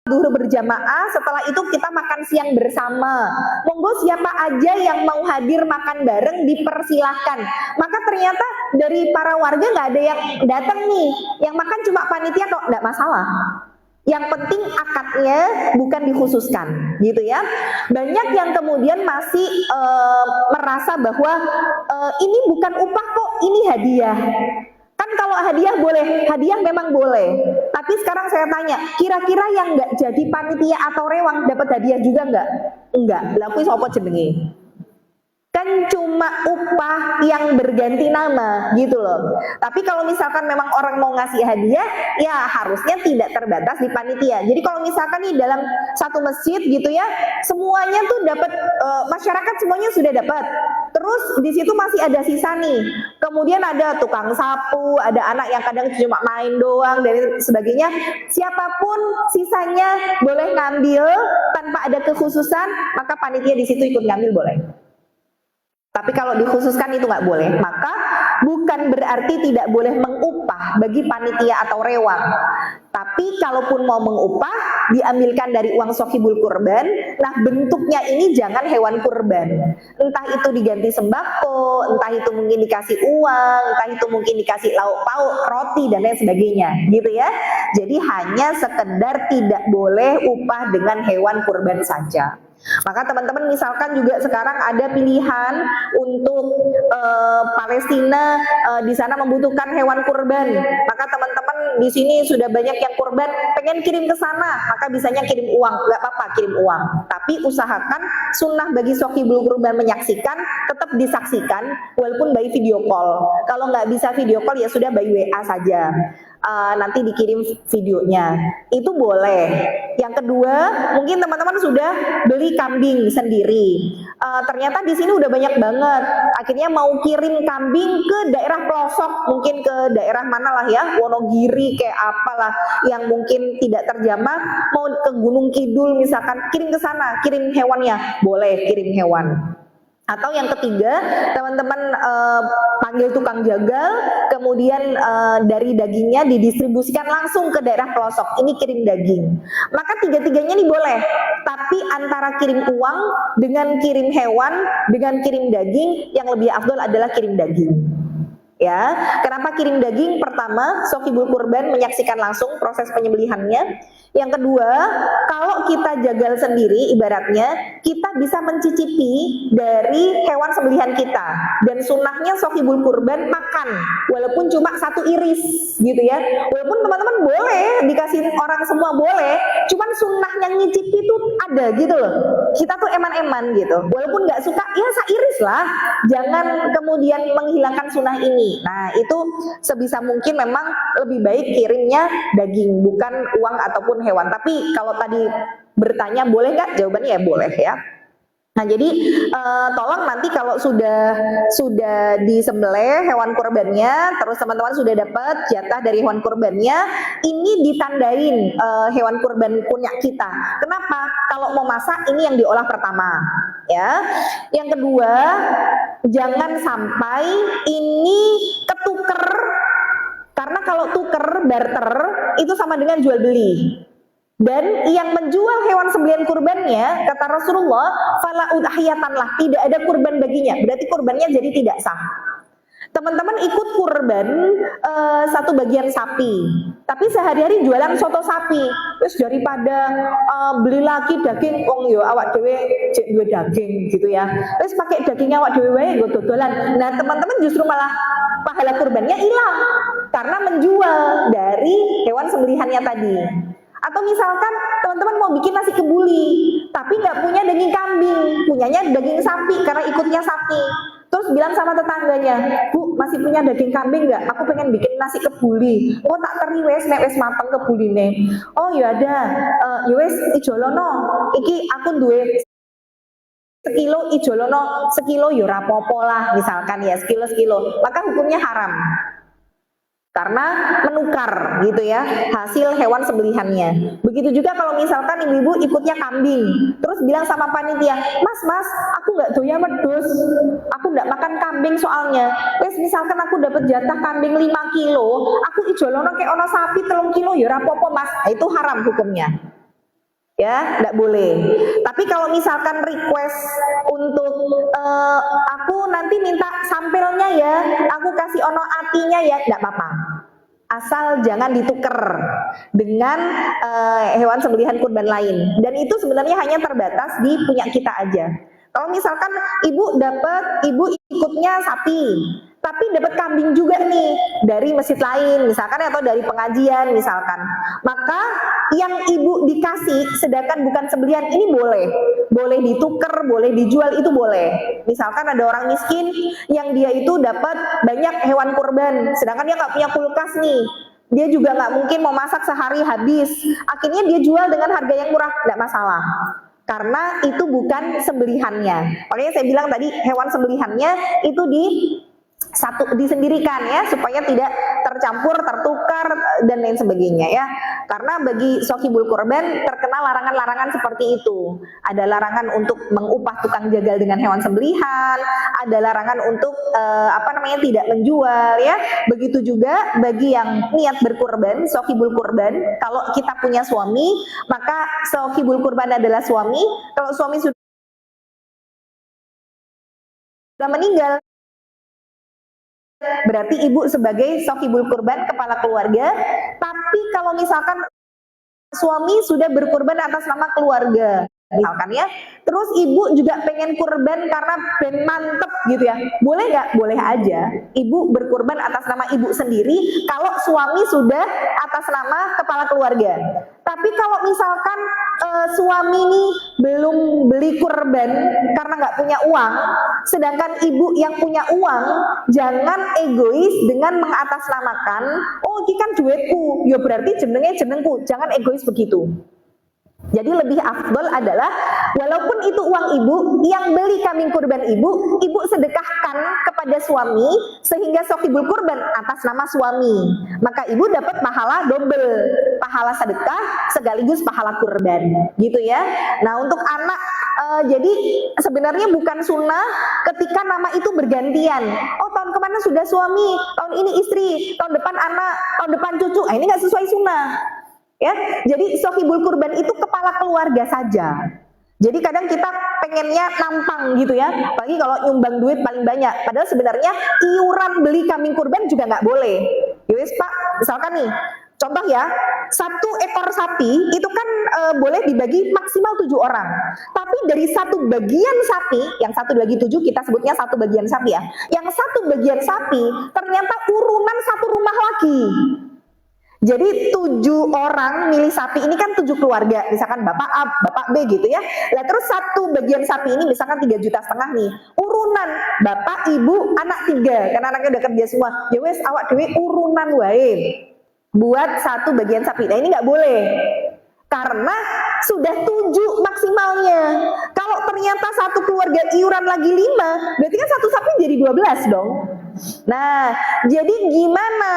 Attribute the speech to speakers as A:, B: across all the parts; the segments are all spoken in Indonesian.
A: zuhur berjamaah, setelah itu kita makan siang bersama. Monggo siapa aja yang mau hadir makan bareng dipersilahkan. Maka ternyata dari para warga nggak ada yang datang nih, yang makan cuma panitia kok, nggak masalah. Yang penting akadnya bukan dikhususkan, gitu ya. Banyak yang kemudian masih merasa bahwa ini bukan upah kok, ini hadiah. Kan kalau hadiah boleh, hadiah memang boleh. Tapi sekarang saya tanya, kira-kira yang nggak jadi panitia atau rewang dapat hadiah juga nggak? Enggak. Lah kuwi sapa jenenge? Kan cuma upah yang berganti nama gitu loh. Tapi kalau misalkan memang orang mau ngasih hadiah, ya harusnya tidak terbatas di panitia. Jadi kalau misalkan nih dalam satu masjid gitu ya, semuanya tuh dapat, masyarakat semuanya sudah dapat. Terus di situ masih ada sisa nih. Kemudian ada tukang sapu, ada anak yang kadang cuma main doang dan sebagainya. Siapapun sisanya boleh ngambil tanpa ada kekhususan, maka panitia di situ ikut ngambil boleh. Tapi kalau dikhususkan itu nggak boleh, maka bukan berarti tidak boleh mengupah bagi panitia atau rewang. Tapi kalaupun mau mengupah, diambilkan dari uang sohibul kurban. Nah bentuknya ini jangan hewan kurban. Entah itu diganti sembako, entah itu mungkin dikasih uang, entah itu mungkin dikasih lauk pauk, roti dan lain sebagainya, gitu ya. Jadi hanya sekedar tidak boleh upah dengan hewan kurban saja. Maka teman-teman misalkan juga sekarang ada pilihan untuk Palestina di sana membutuhkan hewan kurban, maka teman-teman di sini sudah banyak yang kurban, pengen kirim ke sana, maka bisanya kirim uang, nggak apa-apa kirim uang. Tapi usahakan sunnah bagi sohibul kurban menyaksikan tetap disaksikan walaupun by video call. Kalau nggak bisa video call ya sudah by WA saja. Nanti dikirim videonya, itu boleh. Yang kedua, mungkin teman-teman sudah beli kambing sendiri, ternyata di sini udah banyak banget, akhirnya mau kirim kambing ke daerah pelosok, mungkin ke daerah mana lah ya, Wonogiri kayak apalah yang mungkin tidak terjamah, mau ke Gunung Kidul misalkan, kirim ke sana, kirim hewannya, boleh kirim hewan. Atau yang ketiga, teman-teman panggil tukang jagal, kemudian dari dagingnya didistribusikan langsung ke daerah pelosok, ini kirim daging. Maka tiga-tiganya ini boleh, tapi antara kirim uang dengan kirim hewan, dengan kirim daging, yang lebih afdol adalah kirim daging. Ya, kenapa kirim daging? Pertama, sohibul kurban menyaksikan langsung proses penyembelihannya. Yang kedua, kalau kita jagal sendiri, ibaratnya kita bisa mencicipi dari hewan sembelihan kita. Dan sunnahnya sohibul kurban makan, walaupun cuma satu iris, gitu ya. Walaupun teman-teman boleh dikasih orang semua boleh, cuman sunnahnya ngicipi itu ada gitu loh. Kita tuh eman-eman gitu. Walaupun nggak suka, ya seiris lah. Jangan kemudian menghilangkan sunnah ini. Nah itu sebisa mungkin memang lebih baik kirimnya daging, bukan uang ataupun hewan. Tapi kalau tadi bertanya boleh nggak, jawabannya ya boleh ya. Nah jadi tolong nanti kalau sudah disembelih hewan kurbannya, terus teman-teman sudah dapat jatah dari hewan kurbannya, ini ditandain hewan kurban punya kita. Kenapa? Kalau mau masak ini yang diolah pertama, ya. Yang kedua, jangan sampai ini ketuker, karena kalau tuker barter itu sama dengan jual beli. Dan yang menjual hewan sembelihan kurbannya, kata Rasulullah, fala udhiyatanlah, tidak ada kurban baginya, berarti kurbannya jadi tidak sah. Teman-teman ikut kurban satu bagian sapi, tapi sehari-hari jualan soto sapi, terus daripada beli lagi daging, yo awak dewe cek dua daging gitu ya, terus pakai dagingnya awak dewe wae nggo dodolan. Nah teman-teman justru malah pahala kurbannya hilang karena menjual dari hewan sembelihannya tadi. Atau misalkan teman-teman mau bikin nasi kebuli, tapi nggak punya daging kambing, punyanya daging sapi karena ikutnya sapi. Terus bilang sama tetangganya, Bu, masih punya daging kambing nggak? Aku pengen bikin nasi kebuli. Oh tak teri wes, nek wes mateng kebuline. Oh ya ada, ya wes ijolono. Iki aku duwe sekilo ijolono, sekilo ya rapopo lah misalkan ya, sekilo. Maka hukumnya haram. Karena menukar gitu ya hasil hewan sembelihannya. Begitu juga kalau misalkan ibu-ibu ikutnya kambing, terus bilang sama panitia, mas aku nggak doyan wedhus, aku nggak makan kambing soalnya. Wes misalkan aku dapat jatah kambing 5 kilo, aku ijolono kayak ono sapi 3 kilo ya rapopo mas. Nah, itu haram hukumnya. ya nggak boleh. Tapi kalau misalkan request untuk aku nanti minta sampelnya ya, aku kasih ono atinya ya, nggak apa-apa. Asal jangan ditukar dengan hewan sembelihan kurban lain. Dan itu sebenarnya hanya terbatas di punya kita aja. Kalau misalkan ibu ikutnya sapi, tapi dapat kambing juga nih dari masjid lain misalkan atau dari pengajian misalkan, maka yang ibu dikasih sedangkan bukan sembelihan ini boleh ditukar, boleh dijual, itu boleh. Misalkan ada orang miskin yang dia itu dapat banyak hewan kurban sedangkan dia nggak punya kulkas nih, dia juga nggak mungkin mau masak sehari habis, akhirnya dia jual dengan harga yang murah, nggak masalah karena itu bukan sembelihannya. Makanya saya bilang tadi hewan sembelihannya itu disendirikan ya, supaya tidak tercampur, tertukar dan lain sebagainya ya. Karena bagi sohibul kurban terkena larangan-larangan seperti itu. Ada larangan untuk mengupah tukang jagal dengan hewan sembelihan, ada larangan untuk tidak menjual ya. Begitu juga bagi yang niat berkurban, sohibul kurban, kalau kita punya suami, maka sohibul kurban adalah suami. Kalau suami sudah meninggal, berarti ibu sebagai sohibul kurban, kepala keluarga. Tapi kalau misalkan suami sudah berkurban atas nama keluarga misalkan ya, terus ibu juga pengen kurban karena pengen mantep gitu ya, boleh nggak? Boleh aja ibu berkurban atas nama ibu sendiri kalau suami sudah atas nama kepala keluarga. Tapi kalau misalkan suami ini belum beli kurban karena nggak punya uang, sedangkan ibu yang punya uang, jangan egois dengan mengatasnamakan, oh ini kan duitku, ya berarti jenengku, jangan egois begitu. Jadi lebih afdol adalah walaupun itu uang ibu, yang beli kambing kurban ibu sedekahkan kepada suami sehingga sohibul kurban atas nama suami. Maka ibu dapat pahala double, pahala sedekah sekaligus pahala kurban, gitu ya. Nah untuk anak, jadi sebenarnya bukan sunnah ketika nama itu bergantian. Oh tahun kemana sudah suami, tahun ini istri, tahun depan anak, tahun depan cucu. Ini nggak sesuai sunnah. Ya, jadi sohibul kurban itu kepala keluarga saja. Jadi kadang kita pengennya nampang gitu ya, apalagi kalau nyumbang duit paling banyak. Padahal sebenarnya iuran beli kambing kurban juga nggak boleh. Yowes Pak, misalkan nih, contoh ya, 1 ekor sapi itu kan boleh dibagi maksimal 7 orang. Tapi dari 1 bagian sapi, yang 1 bagi 7 kita sebutnya 1 bagian sapi ya. Yang 1 bagian sapi ternyata urunan 1 rumah lagi. Jadi 7 orang milih sapi, ini kan 7 keluarga, misalkan bapak A, bapak B gitu ya. Nah terus 1 bagian sapi ini misalkan 3,5 juta nih, urunan bapak, ibu, anak 3, karena anaknya udah kerja semua. Ya wes awak dewe urunan wae buat 1 bagian sapi. Nah ini nggak boleh, karena sudah 7 maksimalnya. Kalau ternyata 1 keluarga iuran lagi 5, berarti kan 1 sapi jadi 12 dong. Nah jadi gimana?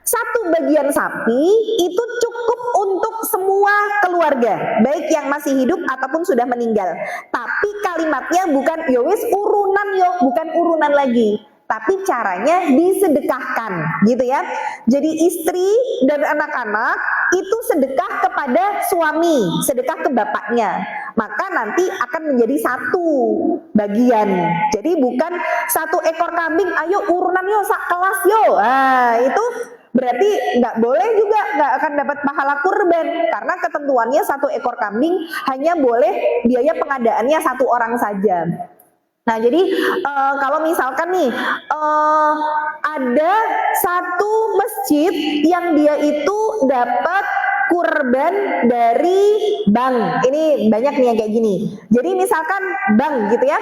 A: 1 bagian sapi itu cukup untuk semua keluarga, baik yang masih hidup ataupun sudah meninggal. Tapi kalimatnya bukan yowis urunan yo, bukan urunan lagi, tapi caranya disedekahkan gitu ya. Jadi istri dan anak-anak itu sedekah kepada suami, sedekah ke bapaknya, maka nanti akan menjadi 1 bagian. Jadi bukan 1 ekor kambing, ayo urunan yo sak kelas yo. Nah itu berarti nggak boleh juga, nggak akan dapat pahala kurban, karena ketentuannya 1 ekor kambing hanya boleh biaya pengadaannya 1 orang saja. Nah jadi kalau misalkan nih ada 1 masjid yang dia itu dapat kurban dari bank, ini banyak nih yang kayak gini. Jadi misalkan bank gitu ya,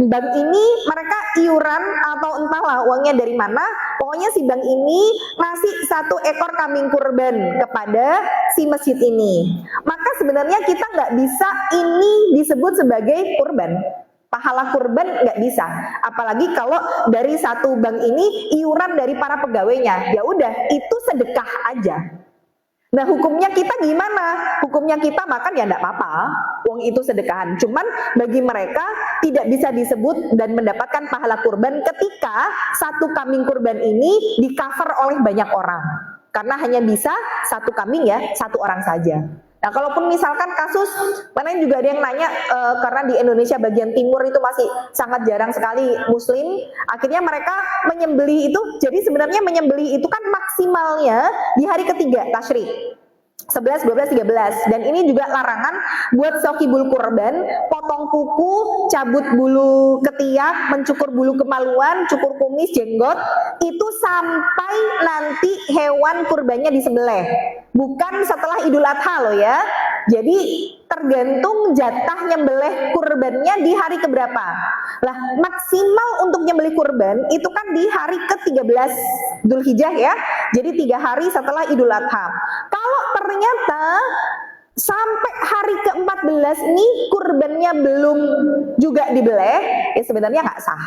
A: bank ini mereka iuran atau entahlah uangnya dari mana, pokoknya si bank ini ngasih 1 ekor kambing kurban kepada si masjid ini. Maka sebenarnya kita nggak bisa ini disebut sebagai kurban. Pahala kurban nggak bisa, apalagi kalau dari 1 bank ini iuran dari para pegawainya, ya udah itu sedekah aja. Nah hukumnya kita gimana? Hukumnya kita makan ya enggak apa-apa, uang itu sedekahan. Cuman bagi mereka tidak bisa disebut dan mendapatkan pahala kurban ketika 1 kambing kurban ini di cover oleh banyak orang. Karena hanya bisa 1 kambing ya, 1 orang saja. Nah, kalaupun misalkan kasus, mana juga ada yang nanya, karena di Indonesia bagian timur itu masih sangat jarang sekali Muslim, akhirnya mereka menyembelih itu, jadi sebenarnya menyembelih itu kan maksimalnya di hari ketiga tasyrik. 11, 12, 13. Dan ini juga larangan buat sokibul kurban, potong kuku, cabut bulu ketiak, mencukur bulu kemaluan, cukur kumis, jenggot, itu sampai nanti hewan kurbannya disembelih. Bukan setelah Idul Adha loh ya. Jadi tergantung jatah nyembelih kurbannya di hari keberapa. Lah, maksimal untuk nyembelih kurban itu kan di hari ke-13 Dzulhijjah ya. Jadi 3 hari setelah Idul Adha. Kalau ternyata sampai hari ke-14 ini kurbannya belum juga dibeleh, ya sebenarnya nggak sah.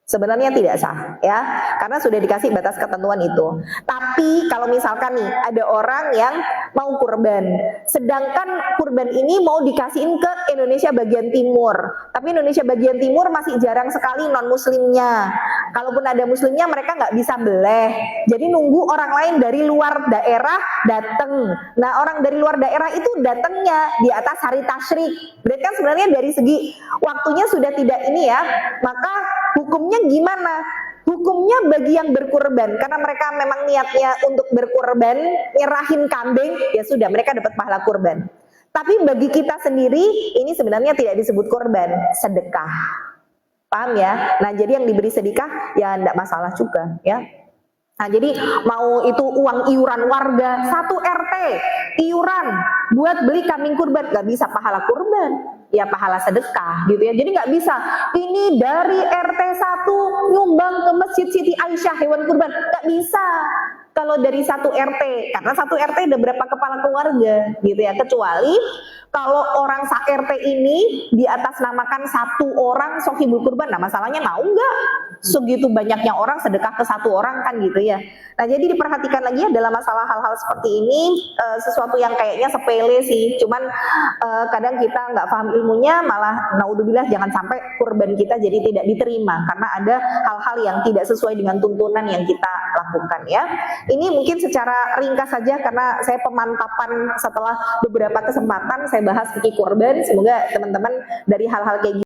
A: Sebenarnya tidak sah ya, karena sudah dikasih batas ketentuan itu. Tapi kalau misalkan nih ada orang yang mau kurban, sedangkan kurban ini mau dikasihin ke Indonesia bagian timur, tapi Indonesia bagian timur masih jarang sekali non muslimnya. Kalaupun ada muslimnya mereka nggak bisa beleh, jadi nunggu orang lain dari luar daerah datang. Nah, orang dari luar daerah itu datangnya di atas hari tasyrik. Berarti kan sebenarnya dari segi waktunya sudah tidak ini ya, maka hukumnya gimana? Hukumnya bagi yang berkurban, karena mereka memang niatnya untuk berkurban, nyerahin kambing, ya sudah mereka dapat pahala kurban. Tapi bagi kita sendiri, ini sebenarnya tidak disebut kurban, sedekah. Paham ya? Nah, jadi yang diberi sedekah ya enggak masalah juga ya. Nah, jadi mau itu uang iuran warga, 1 RT iuran buat beli kambing kurban, gak bisa pahala kurban, ya pahala sedekah gitu ya. Jadi nggak bisa ini dari RT 1 nyumbang ke Masjid Siti Aisyah hewan kurban, nggak bisa kalau dari 1 RT, karena 1 RT ada berapa kepala keluarga gitu ya. Kecuali kalau orang RT ini di atas namakan 1 orang sohibul kurban, nah masalahnya mau nggak segitu banyaknya orang sedekah ke 1 orang kan gitu ya. Nah, jadi diperhatikan lagi adalah masalah hal-hal seperti ini, sesuatu yang kayaknya sepele sih, cuman kadang kita nggak paham ilmunya, malah naudzubillah jangan sampai kurban kita jadi tidak diterima karena ada hal-hal yang tidak sesuai dengan tuntunan yang kita lakukan ya. Ini mungkin secara ringkas saja karena saya pemantapan setelah beberapa kesempatan saya bahas fikih kurban. Semoga teman-teman dari hal-hal kayak